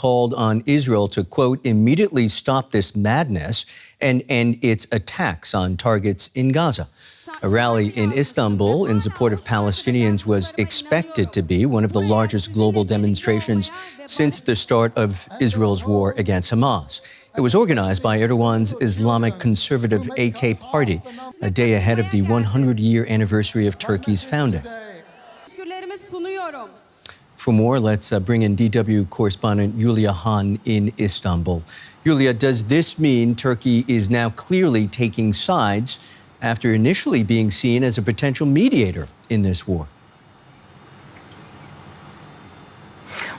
called on Israel to, quote, immediately stop this madness and end its attacks on targets in Gaza. A rally in Istanbul in support of Palestinians was expected to be one of the largest global demonstrations since the start of Israel's war against Hamas. It was organized by Erdogan's Islamic conservative AK party, a day ahead of the 100-year anniversary of Turkey's founding. For more, let's bring in DW correspondent Julia Hahn in Istanbul. Julia, does this mean Turkey is now clearly taking sides after initially being seen as a potential mediator in this war?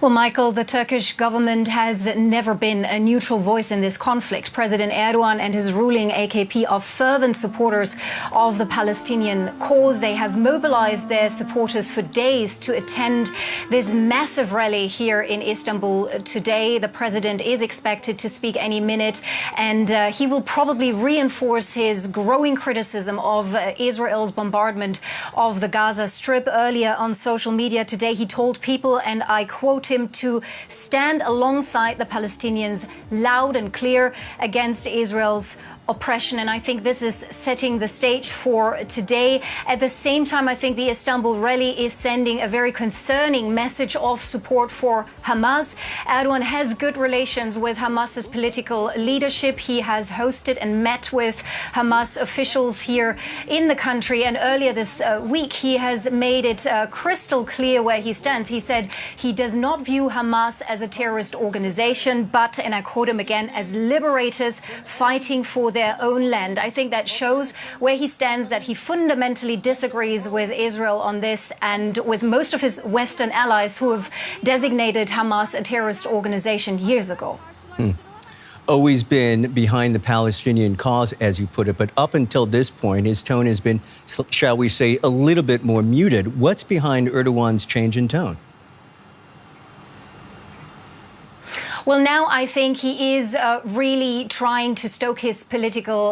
Well, Michael, the Turkish government has never been a neutral voice in this conflict. President Erdogan and his ruling AKP are fervent supporters of the Palestinian cause. They have mobilized their supporters for days to attend this massive rally here in Istanbul today. The president is expected to speak any minute, and he will probably reinforce his growing criticism of Israel's bombardment of the Gaza Strip. Earlier on social media today, he told people, and I quote him, to stand alongside the Palestinians loud and clear against Israel's oppression. And I think this is setting the stage for today. At the same time, I think the Istanbul rally is sending a very concerning message of support for Hamas. Erdogan has good relations with Hamas's political leadership. He has hosted and met with Hamas officials here in the country. And earlier this week, he has made it crystal clear where he stands. He said he does not view Hamas as a terrorist organization, but, and I quote him again, as liberators fighting for their own land. I think that shows where he stands, that he fundamentally disagrees with Israel on this and with most of his Western allies who have designated Hamas a terrorist organization years ago. Always been behind the Palestinian cause, as you put it, but up until this point, his tone has been, shall we say, a little bit more muted. What's behind Erdogan's change in tone? Well, now I think he is really trying to stoke his political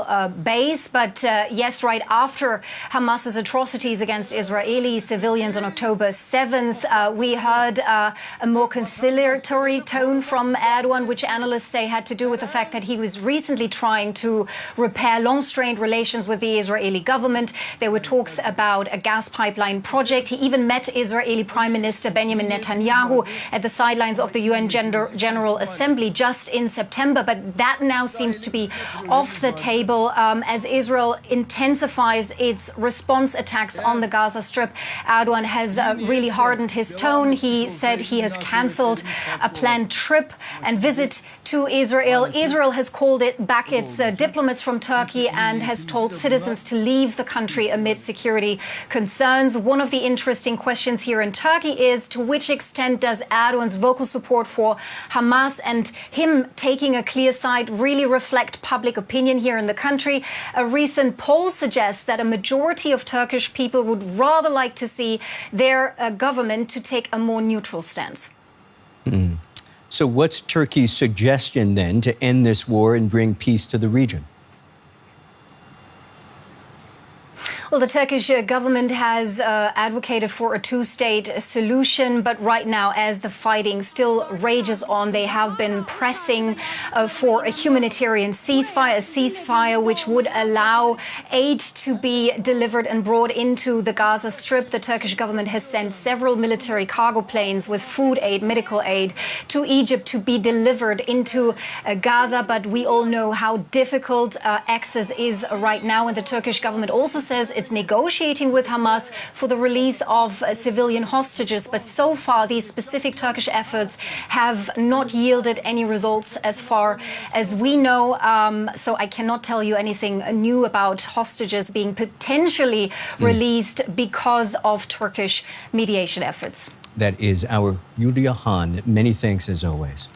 base. But yes, right after Hamas's atrocities against Israeli civilians on October 7th, we heard a more conciliatory tone from Erdogan, which analysts say had to do with the fact that he was recently trying to repair long-strained relations with the Israeli government. There were talks about a gas pipeline project. He even met Israeli Prime Minister Benjamin Netanyahu at the sidelines of the UN General Assembly just in September, but that now seems to be off the table as Israel intensifies its response attacks on the Gaza Strip. Erdogan has really hardened his tone. He said he has cancelled a planned trip and visit to Israel. Israel has called it back its diplomats from Turkey and has told citizens to leave the country amid security concerns. One of the interesting questions here in Turkey is, to which extent does Erdogan's vocal support for Hamas and him taking a clear side really reflect public opinion here in the country? A recent poll suggests that a majority of Turkish people would rather like to see their government to take a more neutral stance. So what's Turkey's suggestion then to end this war and bring peace to the region? Well, the Turkish government has advocated for a two-state solution, but right now, as the fighting still rages on, they have been pressing for a humanitarian ceasefire which would allow aid to be delivered and brought into the Gaza Strip. The Turkish government has sent several military cargo planes with food aid, medical aid to Egypt to be delivered into Gaza, but we all know how difficult access is right now, and the Turkish government also says it's negotiating with Hamas for the release of civilian hostages. But so far, these specific Turkish efforts have not yielded any results as far as we know. So I cannot tell you anything new about hostages being potentially released because of Turkish mediation efforts. That is our Julia Hahn. Many thanks as always.